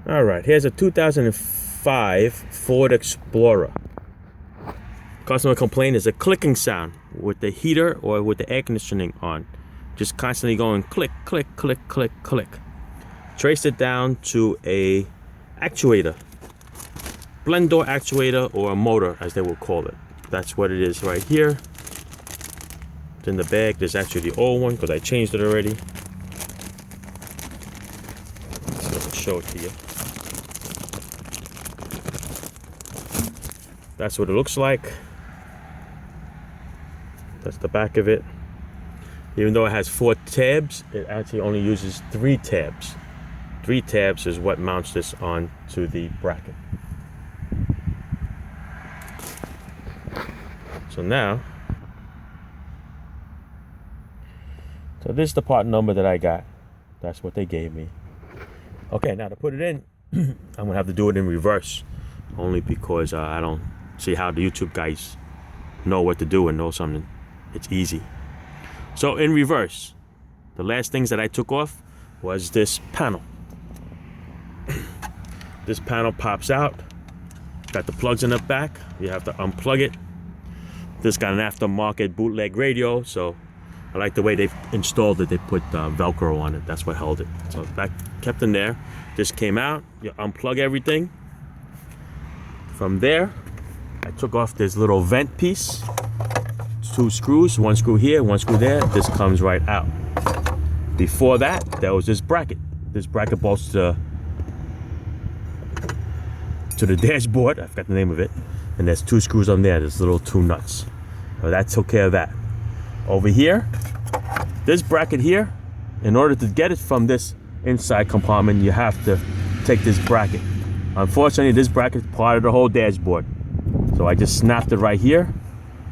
All right, here's a 2005 Ford Explorer. Customer complaint is a clicking sound with the heater or with the air conditioning on. Just constantly going click, click, click, click, click. Trace it down to a actuator. Blend door actuator or a motor, as they will call it. That's what it is right here. It's in the bag. There's actually the old one because I changed it already. So I'll show it to you. That's what it looks like. That's the back of it. Even though it has 4 tabs, it actually only uses 3 tabs. 3 tabs is what mounts this onto the bracket. So now, this is the part number that I got. That's what they gave me. Okay, now to put it in, I'm gonna have to do it in reverse, only because I don't see how the YouTube guys know what to do and know something. It's easy. So in reverse, the last things that I took off was this panel. This panel pops out. Got the plugs in the back. You have to unplug it. This got an aftermarket bootleg radio, so I like the way they've installed it. They put Velcro on it. That's what held it. So that kept in there. This came out. You unplug everything. From there, I took off this little vent piece. 2 screws, 1 screw here, 1 screw there. This comes right out. Before that, there was this bracket. This bracket bolts to the dashboard. I forgot the name of it. And there's 2 screws on there. There's little 2 nuts. So that took care of that. Over here, this bracket here, in order to get it from this inside compartment, you have to take this bracket. Unfortunately, this bracket is part of the whole dashboard. So I just snapped it right here,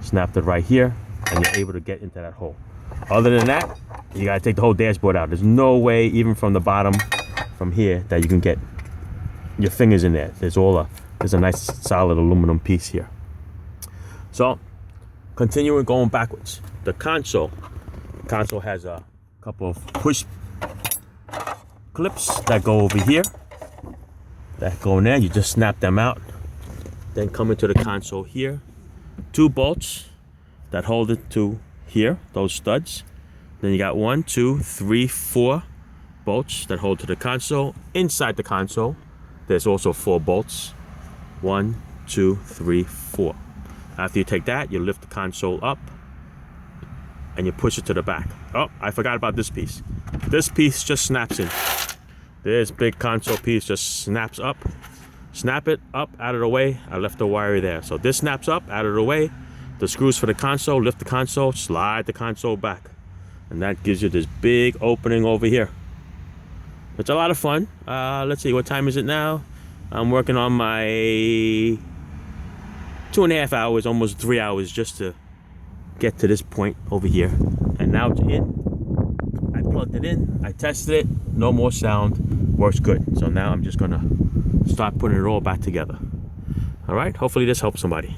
and you're able to get into that hole. Other than that, you gotta take the whole dashboard out. There's no way, even from the bottom, from here, that you can get your fingers in there. There's a nice solid aluminum piece here. So, continuing going backwards. The console has a couple of push clips that go over here. That go in there, you just snap them out. Then come into the console here. 2 bolts that hold it to here, those studs. Then you got 1, 2, 3, 4 bolts that hold to the console. Inside the console, there's also 4 bolts. 1, 2, 3, 4. After you take that, you lift the console up and you push it to the back. Oh, I forgot about this piece. This piece just snaps in. This big console piece just snaps up. Snap it up, out of the way. I left the wire there. So this snaps up, out of the way. The screws for the console, lift the console, slide the console back. And that gives you this big opening over here. It's a lot of fun. Let's see, what time is it now? I'm working on my 2.5 hours, almost 3 hours, just to get to this point over here. And now it's in. I plugged it in, I tested it, no more sound, works good. So now I'm just gonna start putting it all back together. All right, hopefully this helps somebody.